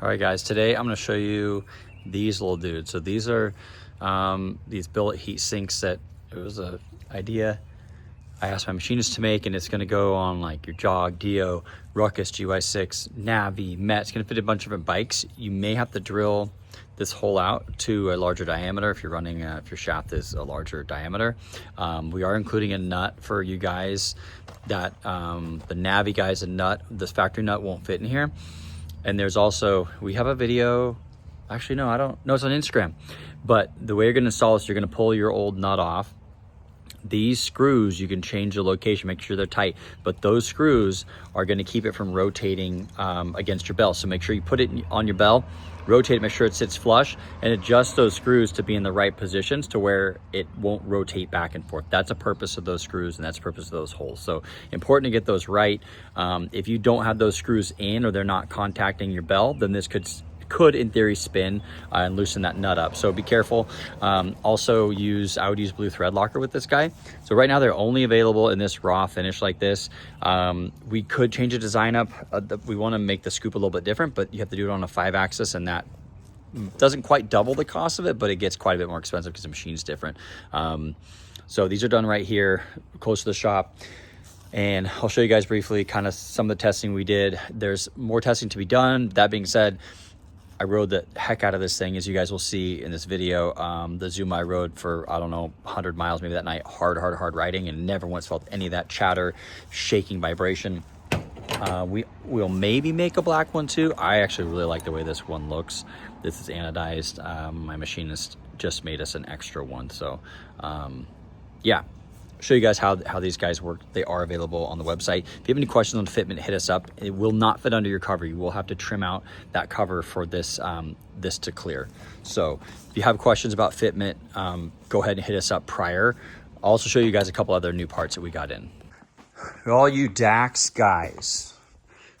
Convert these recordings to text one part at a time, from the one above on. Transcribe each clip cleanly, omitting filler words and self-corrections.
All right, guys, today I'm going to show you these little dudes. So these are these billet heat sinks that it was an idea I asked my machinist to make, and it's going to go on like your Jog, Dio, Ruckus, GY6, Navi, Met. It's going to fit a bunch of different bikes. You may have to drill this hole out to a larger diameter if you're running if your shaft is a larger diameter. We are including a nut for you guys that the Navi guys, a nut, this factory nut won't fit in here. And there's also, we have a video, actually no, I don't know, it's on Instagram. But the way you're gonna install this, you're gonna pull your old nut off. These screws, you can change the location, make sure they're tight, but those screws are gonna keep it from rotating against your bell. So make sure you put it on your bell, rotate it, make sure it sits flush, and adjust those screws to be in the right positions to where it won't rotate back and forth. That's the purpose of those screws, and that's the purpose of those holes. So important to get those right. If you don't have those screws in or they're not contacting your bell, then this could in theory spin and loosen that nut up. So be careful. Also I would use blue thread locker with this guy. So right now they're only available in this raw finish like this. We could change the design up. We want to make the scoop a little bit different, but you have to do it on a 5-axis, and that doesn't quite double the cost of it, but it gets quite a bit more expensive because the machine's different. So these are done right here close to the shop. And I'll show you guys briefly kind of some of the testing we did. There's more testing to be done. That being said, I rode the heck out of this thing, as you guys will see in this video. The Zoom I rode for, I don't know, 100 miles maybe that night. Hard riding, and never once felt any of that chatter, shaking, vibration. We'll maybe make a black one too. I actually really like the way this one looks. This is anodized. My machinist just made us an extra one. So yeah. Show you guys how these guys work. They are available on the website. If you have any questions on fitment, hit us up. It will not fit under your cover. You will have to trim out that cover for this this to clear. So if you have questions about fitment, go ahead and hit us up prior. I'll also show you guys a couple other new parts that we got in. All you Dax guys,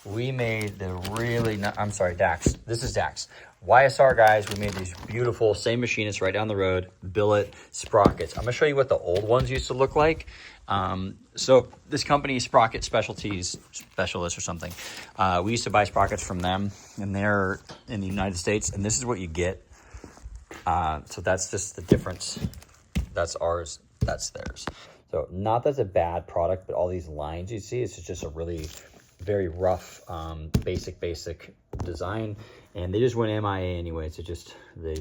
we made the really, I'm sorry, Dax. This is Dax. YSR guys, we made these beautiful, same machinist right down the road, billet sprockets. I'm gonna show you what the old ones used to look like. So this company, Sprocket Specialist or something, we used to buy sprockets from them, and they're in the United States, and this is what you get. So that's just the difference. That's ours, that's theirs. So not that's a bad product, but all these lines you see, it's just a really very rough, basic design. And they just went MIA anyway, so just they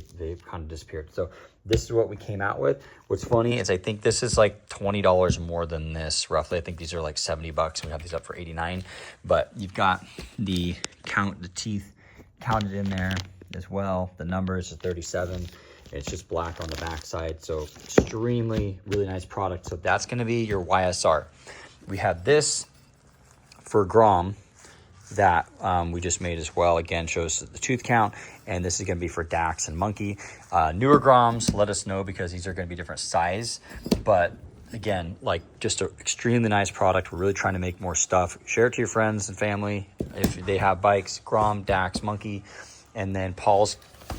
kind of disappeared. So this is what we came out with. What's funny is I think this is like $20 more than this roughly. I think these are like 70 bucks, and we have these up for 89. But you've got the teeth counted in there as well. The numbers is 37. It's just black on the back side, so extremely really nice product. So that's going to be your YSR. We have this for Grom that we just made as well. Again, shows the tooth count, and this is going to be for Dax and Monkey. Newer Groms, let us know, because these are going to be different size. But again, like just an extremely nice product. We're really trying to make more stuff. Share it to your friends and family if they have bikes. Grom, Dax, Monkey, and then Paul's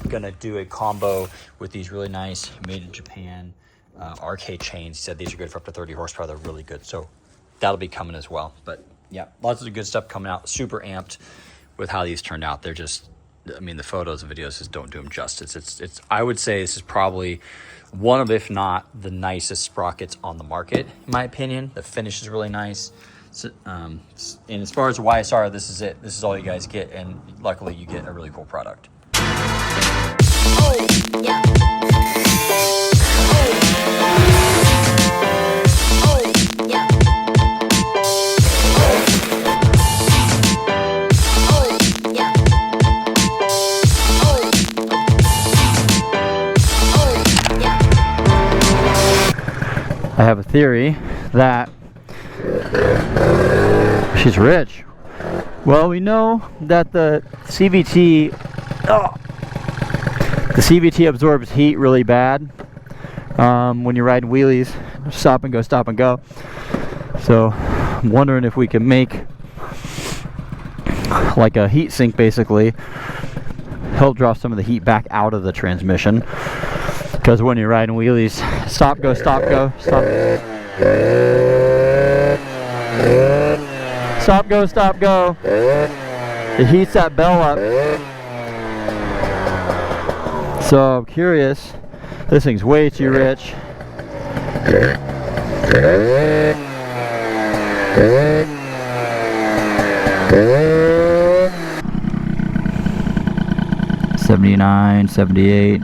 going to do a combo with these really nice made in Japan RK chains. He said these are good for up to 30 horsepower. They're really good, so that'll be coming as well. But yeah, lots of good stuff coming out. Super amped with how these turned out. They're just, I mean, the photos and videos just don't do them justice. It's I would say this is probably one of, if not the nicest sprockets on the market, in my opinion. The finish is really nice. So, and as far as the YSR, this is it. This is all you guys get, and luckily you get a really cool product. Oh, yeah. I have a theory that she's rich. Well, we know that the CVT absorbs heat really bad when you're riding wheelies. Stop and go. So I'm wondering if we can make like a heat sink, basically help draw some of the heat back out of the transmission. Because when you're riding wheelies, stop, go. Stop, go. It heats that bell up, So I'm curious. This thing's way too rich. $79, $78,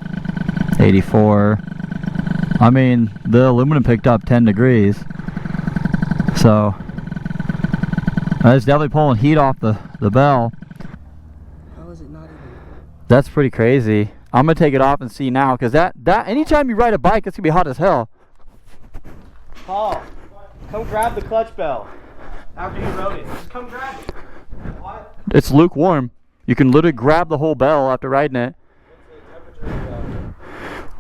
$84. I mean, the aluminum picked up 10 degrees. So it's definitely pulling heat off the bell. How is it not even? That's pretty crazy. I'm gonna take it off and see now, because that anytime you ride a bike, it's gonna be hot as hell. Paul, come grab the clutch bell after you rode it. Just come grab it. What? It's lukewarm. You can literally grab the whole bell after riding it. What's the temperature?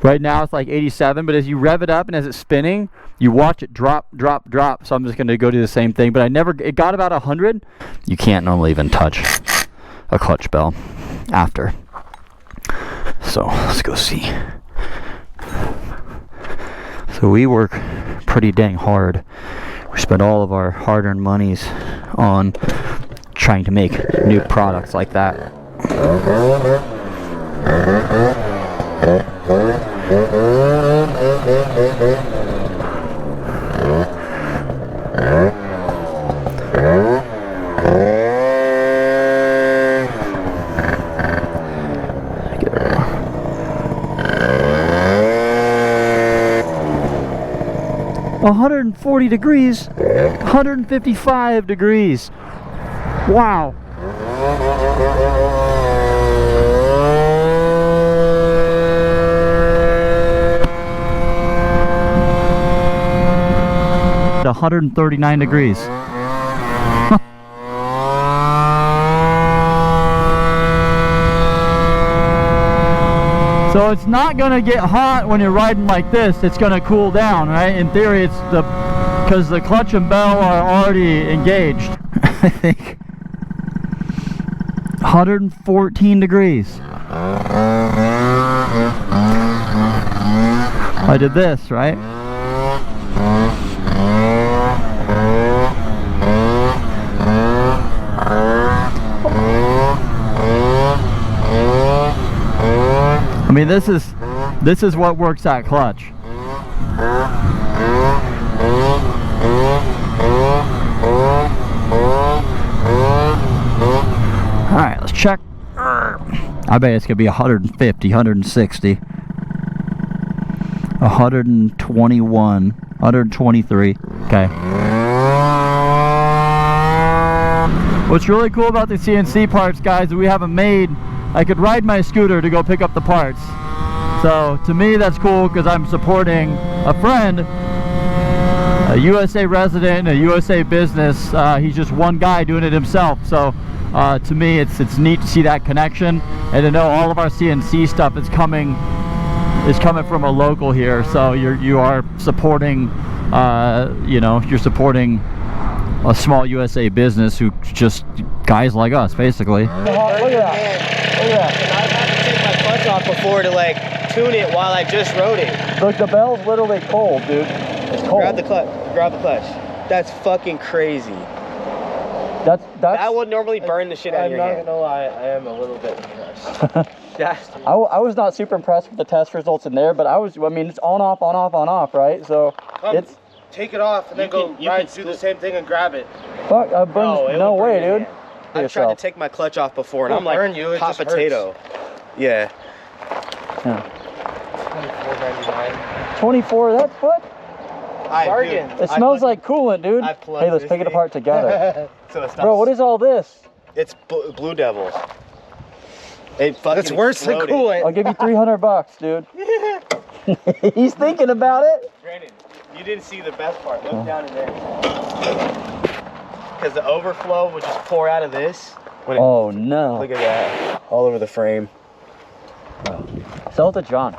Right now it's like 87, but as you rev it up and as it's spinning, you watch it drop, drop, drop. So I'm just gonna go do the same thing, but it got about 100. You can't normally even touch a clutch bell after. So let's go see. So we work pretty dang hard. We spend all of our hard-earned monies on trying to make new products like that. 140 degrees, 155 degrees. Wow. At 139 degrees. So it's not gonna get hot when you're riding like this. It's gonna cool down, right? In theory, it's because the clutch and bell are already engaged. I think 114 degrees. I did this, right? I mean, this is what works that clutch. All right, let's check. I bet it's gonna be 150, 160, 121, 123. Okay. What's really cool about the CNC parts, guys, is we have them made. I could ride my scooter to go pick up the parts. So to me, that's cool because I'm supporting a friend, a USA resident, a USA business. He's just one guy doing it himself. So to me, it's neat to see that connection and to know all of our CNC stuff is coming from a local here. So you are supporting, you know, you're supporting a small USA business who just guys like us, basically. Look at that. Look at that. I've had to take my clutch off before to like tune it while I just rode it. Look, the bell's literally cold, dude. It's cold. Grab the clutch. Grab the clutch. That's fucking crazy. That would normally burn the shit out of your hand. I'm not gonna lie, I am a little bit impressed. I was not super impressed with the test results in there, but I mean, it's on, off, on, off, on, off, right? So it's... Take it off and then do the same thing and grab it. Fuck, no way, dude. I've tried to take my clutch off before and I'm like hot potato. Yeah. $24.99. 24, that's what? Bargain. It smells like coolant, dude. Hey, let's pick it apart together. So bro, what is all this? It's Blue Devils. It fucking It's worse than coolant. I'll give you $300, dude. He's thinking about it. Brandon, you didn't see the best part. Look down in there. Because the overflow would just pour out of this. Oh no. Look at that. All over the frame. Sell it to John.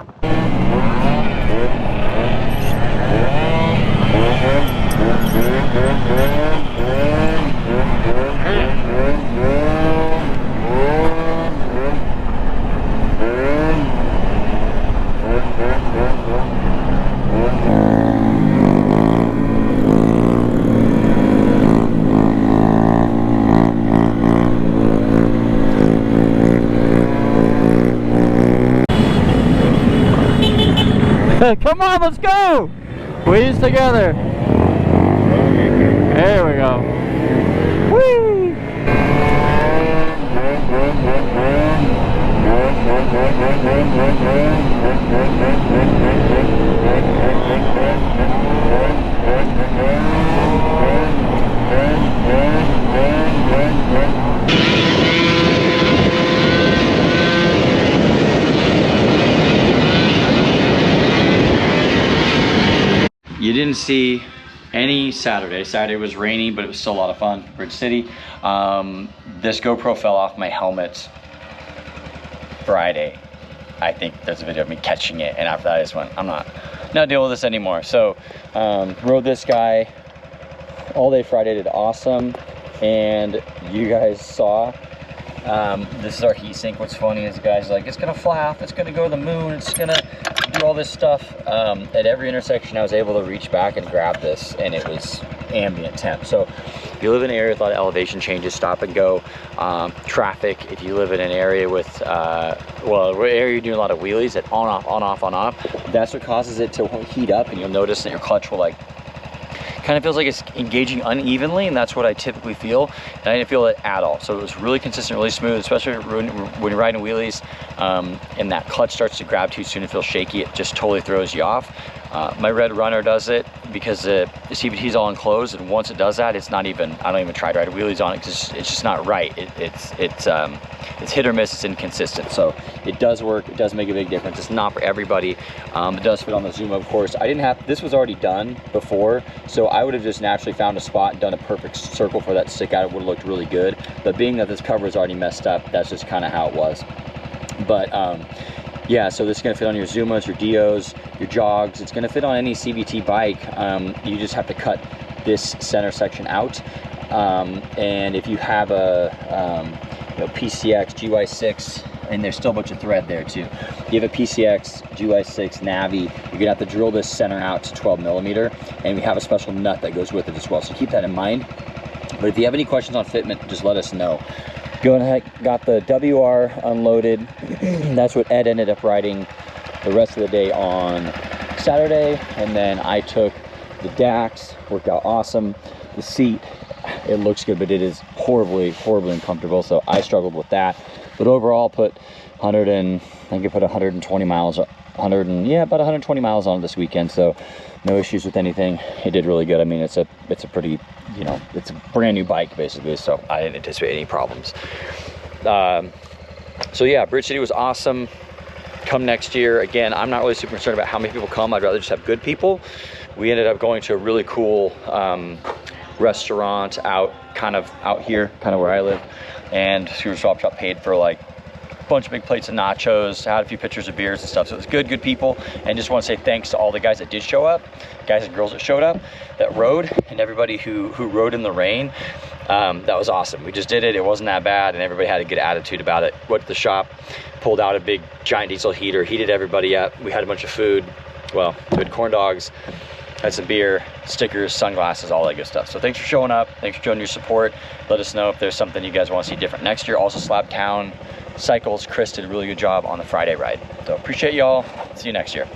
Come on, let's go! Wheelies together. There we go. Whee! You didn't see any Saturday. Saturday was rainy, but it was still a lot of fun. Bridge City. This GoPro fell off my helmet Friday. I think there's a video of me catching it, and after that I just went, I'm not dealing with this anymore. So rode this guy all day Friday, did awesome, and you guys saw this is our heat sink. What's funny is the guy's like, it's gonna fly off, it's gonna go to the moon, it's gonna do all this stuff. At every intersection I was able to reach back and grab this, and it was ambient temp. So if you live in an area with a lot of elevation changes, stop and go, traffic, if you live in an area with well, area you're doing a lot of wheelies, at on off on off on off, that's what causes it to heat up, and you'll notice that your clutch will like kind of feels like it's engaging unevenly, and that's what I typically feel, and I didn't feel it at all. So it was really consistent, really smooth, especially when you're riding wheelies, and that clutch starts to grab too soon and feel shaky. It just totally throws you off. My Red Runner does it because the CVT is all enclosed, and once it does that, it's not even, I don't even try to ride wheelies on it because it's just not right. It's hit or miss, it's inconsistent. So it does work, it does make a big difference. It's not for everybody. It does fit on the Zoom, of course. I didn't have, this was already done before, so I would have just naturally found a spot and done a perfect circle for that to stick out. It would have looked really good. But being that this cover is already messed up, that's just kind of how it was. But yeah, so this is gonna fit on your Zumas, your Dios, your Jogs. It's gonna fit on any CVT bike. You just have to cut this center section out. And if you have a PCX, GY6, and there's still a bunch of thread there too. If you have a PCX, GY6, Navi, you're gonna have to drill this center out to 12 millimeter, and we have a special nut that goes with it as well. So keep that in mind. But if you have any questions on fitment, just let us know. Going ahead, got the WR unloaded. That's what Ed ended up riding the rest of the day on Saturday. And then I took the DAX, worked out awesome. The seat, it looks good, but it is horribly, horribly uncomfortable. So I struggled with that. But overall, put 100 and, I think I put 120 miles, about 120 miles on it this weekend. So no issues with anything. It did really good. I mean, it's a pretty, you know, it's a brand new bike basically, so I didn't anticipate any problems. So yeah, Bridge City was awesome. Come next year. Again, I'm not really super concerned about how many people come. I'd rather just have good people. We ended up going to a really cool restaurant out here, kind of where I live, and Scooter Swap Shop paid for like bunch of big plates of nachos, had a few pictures of beers and stuff. So it was good people. And just want to say thanks to all the guys that did show up, guys and girls that showed up, that rode, and everybody who rode in the rain. That was awesome. We just did it. It wasn't that bad, and everybody had a good attitude about it. Went to the shop, pulled out a big giant diesel heater, heated everybody up. We had a bunch of food. Well, we had corn dogs, had some beer, stickers, sunglasses, all that good stuff. So thanks for showing up. Thanks for showing your support. Let us know if there's something you guys want to see different next year. Also, Slabtown Cycles, Chris did a really good job on the Friday ride. So appreciate y'all. See you next year.